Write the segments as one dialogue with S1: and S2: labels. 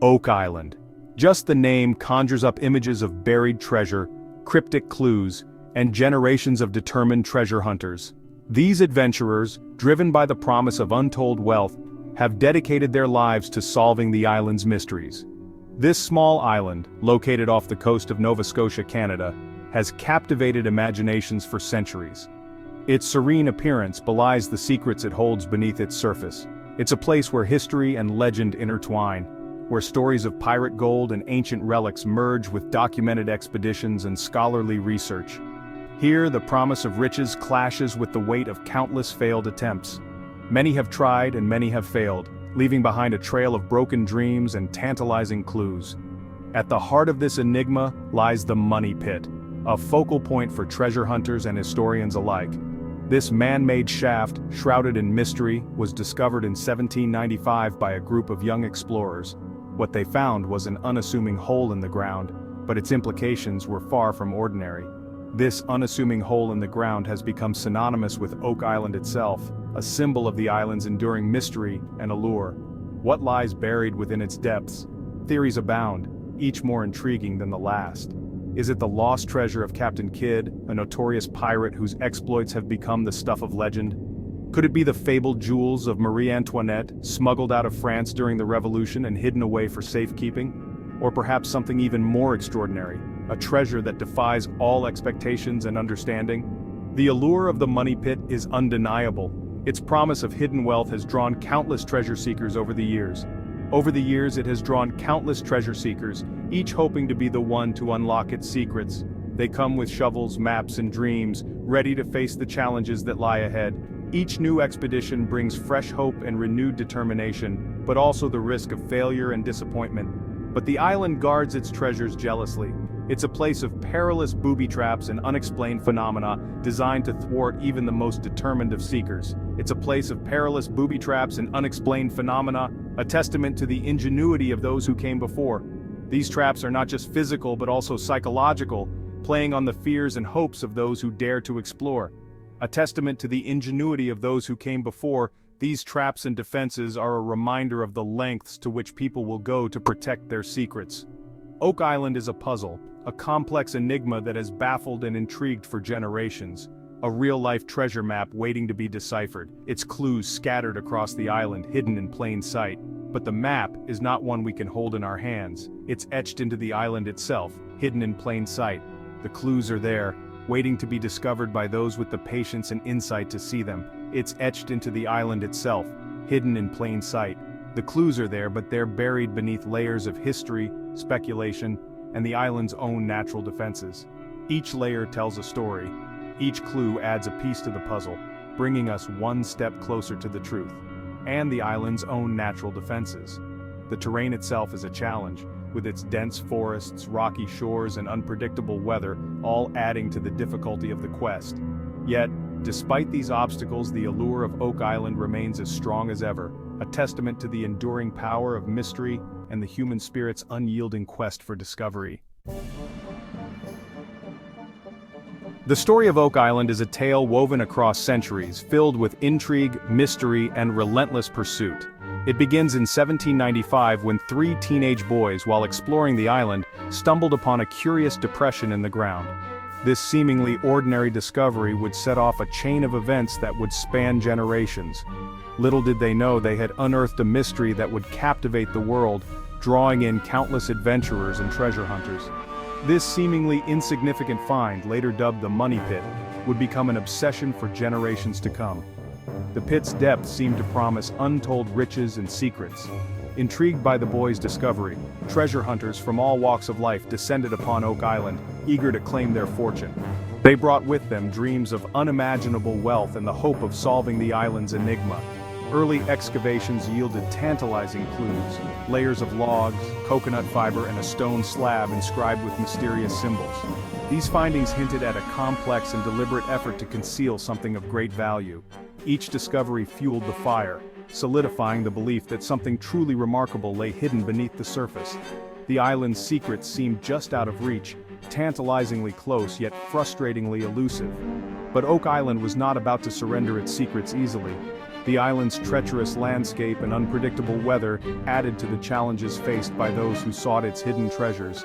S1: Oak Island. Just the name conjures up images of buried treasure, cryptic clues, and generations of determined treasure hunters. These adventurers, driven by the promise of untold wealth, have dedicated their lives to solving the island's mysteries. This small island, located off the coast of Nova Scotia, Canada, has captivated imaginations for centuries. Its serene appearance belies the secrets it holds beneath its surface. It's a place where history and legend intertwine, where stories of pirate gold and ancient relics merge with documented expeditions and scholarly research. Here, the promise of riches clashes with the weight of countless failed attempts. Many have tried and many have failed, leaving behind a trail of broken dreams and tantalizing clues. At the heart of this enigma lies the Money Pit, a focal point for treasure hunters and historians alike. This man-made shaft, shrouded in mystery, was discovered in 1795 by a group of young explorers. What they found was an unassuming hole in the ground, but its implications were far from ordinary. This unassuming hole in the ground has become synonymous with Oak Island itself, a symbol of the island's enduring mystery and allure. What lies buried within its depths? Theories abound, each more intriguing than the last. Is it the lost treasure of Captain Kidd, a notorious pirate whose exploits have become the stuff of legend? Could it be the fabled jewels of Marie Antoinette, smuggled out of France during the Revolution and hidden away for safekeeping? Or perhaps something even more extraordinary, a treasure that defies all expectations and understanding? The allure of the Money Pit is undeniable. Its promise of hidden wealth has drawn countless treasure seekers over the years. Over the years, it has drawn countless treasure seekers, each hoping to be the one to unlock its secrets. They come with shovels, maps, and dreams, ready to face the challenges that lie ahead. Each new expedition brings fresh hope and renewed determination, but also the risk of failure and disappointment. But the island guards its treasures jealously. It's a place of perilous booby traps and unexplained phenomena designed to thwart even the most determined of seekers. It's a place of perilous booby traps and unexplained phenomena, a testament to the ingenuity of those who came before. These traps are not just physical but also psychological, playing on the fears and hopes of those who dare to explore. A testament to the ingenuity of those who came before, these traps and defenses are a reminder of the lengths to which people will go to protect their secrets. Oak Island is a puzzle, a complex enigma that has baffled and intrigued for generations. A real-life treasure map waiting to be deciphered, its clues scattered across the island, hidden in plain sight. But the map is not one we can hold in our hands. It's etched into the island itself, hidden in plain sight. The clues are there, waiting to be discovered by those with the patience and insight to see them. It's etched into the island itself, hidden in plain sight. The clues are there, but they're buried beneath layers of history, speculation, and the island's own natural defenses. Each layer tells a story. Each clue adds a piece to the puzzle, bringing us one step closer to the truth. And the island's own natural defenses. The terrain itself is a challenge, with its dense forests, rocky shores, and unpredictable weather, all adding to the difficulty of the quest. Yet, despite these obstacles, the allure of Oak Island remains as strong as ever, a testament to the enduring power of mystery and the human spirit's unyielding quest for discovery. The story of Oak Island is a tale woven across centuries, filled with intrigue, mystery, and relentless pursuit. It begins in 1795 when three teenage boys, while exploring the island, stumbled upon a curious depression in the ground. This seemingly ordinary discovery would set off a chain of events that would span generations. Little did they know they had unearthed a mystery that would captivate the world, drawing in countless adventurers and treasure hunters. This seemingly insignificant find, later dubbed the Money Pit, would become an obsession for generations to come. The pit's depths seemed to promise untold riches and secrets. Intrigued by the boys' discovery, treasure hunters from all walks of life descended upon Oak Island, eager to claim their fortune. They brought with them dreams of unimaginable wealth and the hope of solving the island's enigma. Early excavations yielded tantalizing clues: layers of logs, coconut fiber, and a stone slab inscribed with mysterious symbols. These findings hinted at a complex and deliberate effort to conceal something of great value. Each discovery fueled the fire, solidifying the belief that something truly remarkable lay hidden beneath the surface. The island's secrets seemed just out of reach, tantalizingly close yet frustratingly elusive. But Oak Island was not about to surrender its secrets easily. The island's treacherous landscape and unpredictable weather added to the challenges faced by those who sought its hidden treasures.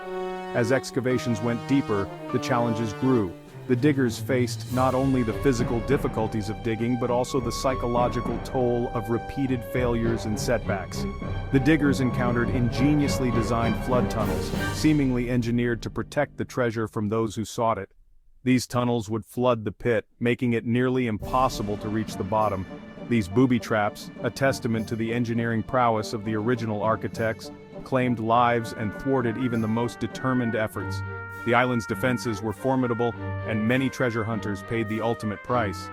S1: As excavations went deeper, the challenges grew. The diggers faced not only the physical difficulties of digging but also the psychological toll of repeated failures and setbacks. The diggers encountered ingeniously designed flood tunnels, seemingly engineered to protect the treasure from those who sought it. These tunnels would flood the pit, making it nearly impossible to reach the bottom. These booby traps, a testament to the engineering prowess of the original architects, claimed lives and thwarted even the most determined efforts. The island's defenses were formidable, and many treasure hunters paid the ultimate price.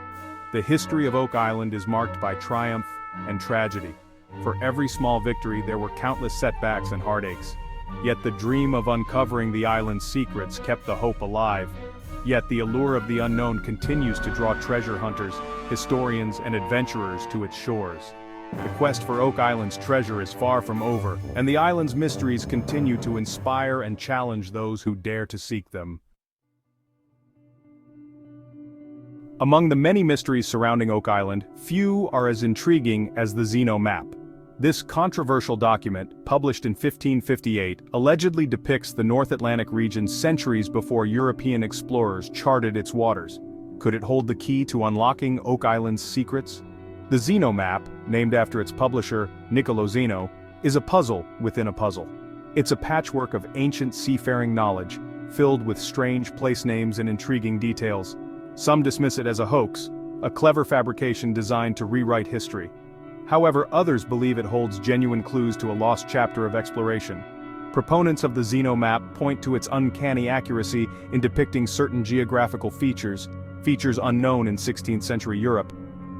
S1: The history of Oak Island is marked by triumph and tragedy. For every small victory, there were countless setbacks and heartaches. Yet the dream of uncovering the island's secrets kept the hope alive. Yet the allure of the unknown continues to draw treasure hunters, historians, and adventurers to its shores. The quest for Oak Island's treasure is far from over, and the island's mysteries continue to inspire and challenge those who dare to seek them. Among the many mysteries surrounding Oak Island, few are as intriguing as the Zeno map. This controversial document, published in 1558, allegedly depicts the North Atlantic region centuries before European explorers charted its waters. Could it hold the key to unlocking Oak Island's secrets? The Zeno map, named after its publisher, Niccolo Zeno, is a puzzle within a puzzle. It's a patchwork of ancient seafaring knowledge, filled with strange place names and intriguing details. Some dismiss it as a hoax, a clever fabrication designed to rewrite history. However, others believe it holds genuine clues to a lost chapter of exploration. Proponents of the Zeno map point to its uncanny accuracy in depicting certain geographical features unknown in 16th century Europe.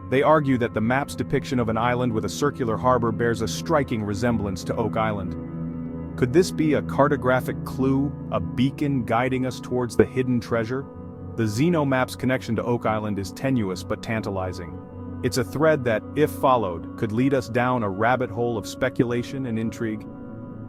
S1: They argue that the map's depiction of an island with a circular harbor bears a striking resemblance to Oak Island. Could this be a cartographic clue, a beacon guiding us towards the hidden treasure? The Zeno map's connection to Oak Island is tenuous but tantalizing. It's a thread that, if followed, could lead us down a rabbit hole of speculation and intrigue.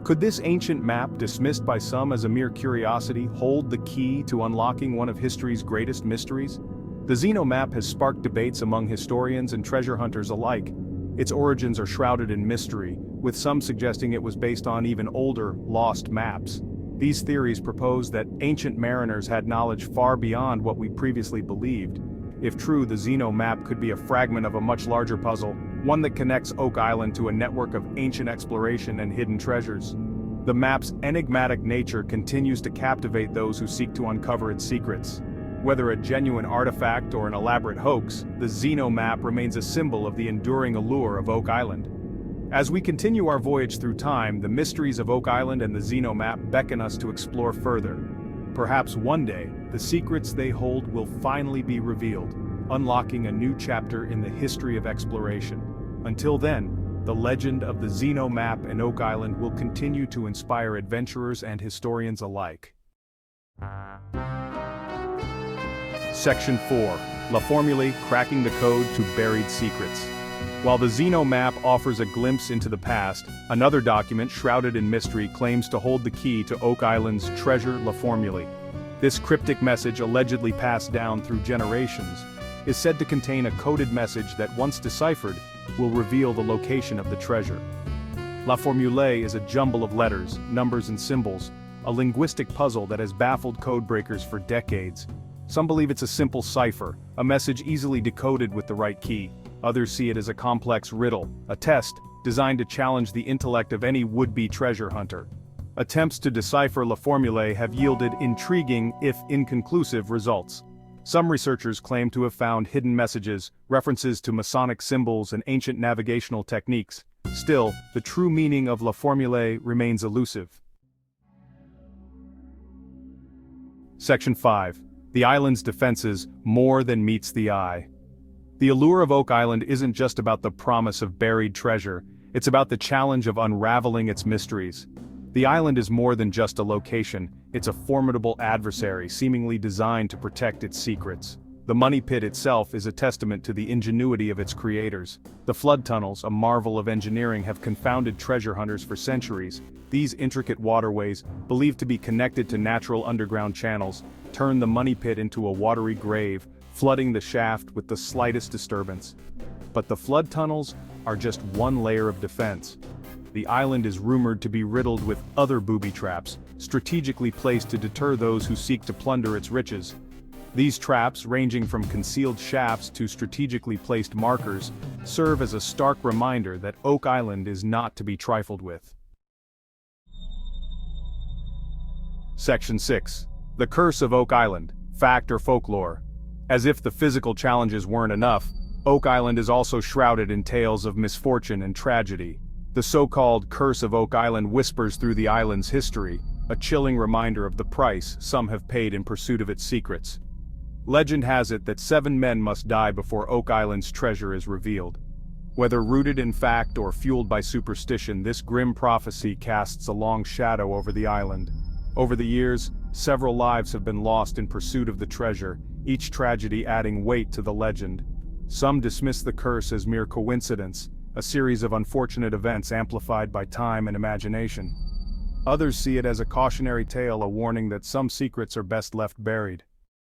S1: Could this ancient map, dismissed by some as a mere curiosity, hold the key to unlocking one of history's greatest mysteries? The Zeno map has sparked debates among historians and treasure hunters alike. Its origins are shrouded in mystery, with some suggesting it was based on even older, lost maps. These theories propose that ancient mariners had knowledge far beyond what we previously believed. If true, the Zeno map could be a fragment of a much larger puzzle, one that connects Oak Island to a network of ancient exploration and hidden treasures. The map's enigmatic nature continues to captivate those who seek to uncover its secrets. Whether a genuine artifact or an elaborate hoax, the Zeno map remains a symbol of the enduring allure of Oak Island. As we continue our voyage through time, the mysteries of Oak Island and the Zeno map beckon us to explore further. Perhaps one day, the secrets they hold will finally be revealed, unlocking a new chapter in the history of exploration. Until then, the legend of the Zeno map and Oak Island will continue to inspire adventurers and historians alike. Section 4. La Formule, Cracking the Code to Buried Secrets. While the Zeno map offers a glimpse into the past, another document shrouded in mystery claims to hold the key to Oak Island's treasure La Formule. This cryptic message, allegedly passed down through generations, is said to contain a coded message that, once deciphered, will reveal the location of the treasure. La Formule is a jumble of letters, numbers and symbols, a linguistic puzzle that has baffled codebreakers for decades. Some believe it's a simple cipher, a message easily decoded with the right key. Others see it as a complex riddle, a test designed to challenge the intellect of any would-be treasure hunter. Attempts to decipher La Formule have yielded intriguing, if inconclusive, results. Some researchers claim to have found hidden messages, references to Masonic symbols and ancient navigational techniques. Still, the true meaning of La Formule remains elusive. Section 5. The island's defenses, more than meets the eye. The allure of Oak Island isn't just about the promise of buried treasure, it's about the challenge of unraveling its mysteries. The island is more than just a location, it's a formidable adversary seemingly designed to protect its secrets. The money pit itself is a testament to the ingenuity of its creators. The flood tunnels, a marvel of engineering, have confounded treasure hunters for centuries. These intricate waterways, believed to be connected to natural underground channels, turn the money pit into a watery grave, flooding the shaft with the slightest disturbance. But the flood tunnels are just one layer of defense. The island is rumored to be riddled with other booby traps, strategically placed to deter those who seek to plunder its riches. These traps, ranging from concealed shafts to strategically placed markers, serve as a stark reminder that Oak Island is not to be trifled with. Section 6. The Curse of Oak Island, Fact or Folklore. As if the physical challenges weren't enough, Oak Island is also shrouded in tales of misfortune and tragedy. The so-called Curse of Oak Island whispers through the island's history, a chilling reminder of the price some have paid in pursuit of its secrets. Legend has it that 7 men must die before Oak Island's treasure is revealed. Whether rooted in fact or fueled by superstition, this grim prophecy casts a long shadow over the island. Over the years, several lives have been lost in pursuit of the treasure, each tragedy adding weight to the legend. Some dismiss the curse as mere coincidence, a series of unfortunate events amplified by time and imagination. Others see it as a cautionary tale, a warning that some secrets are best left buried.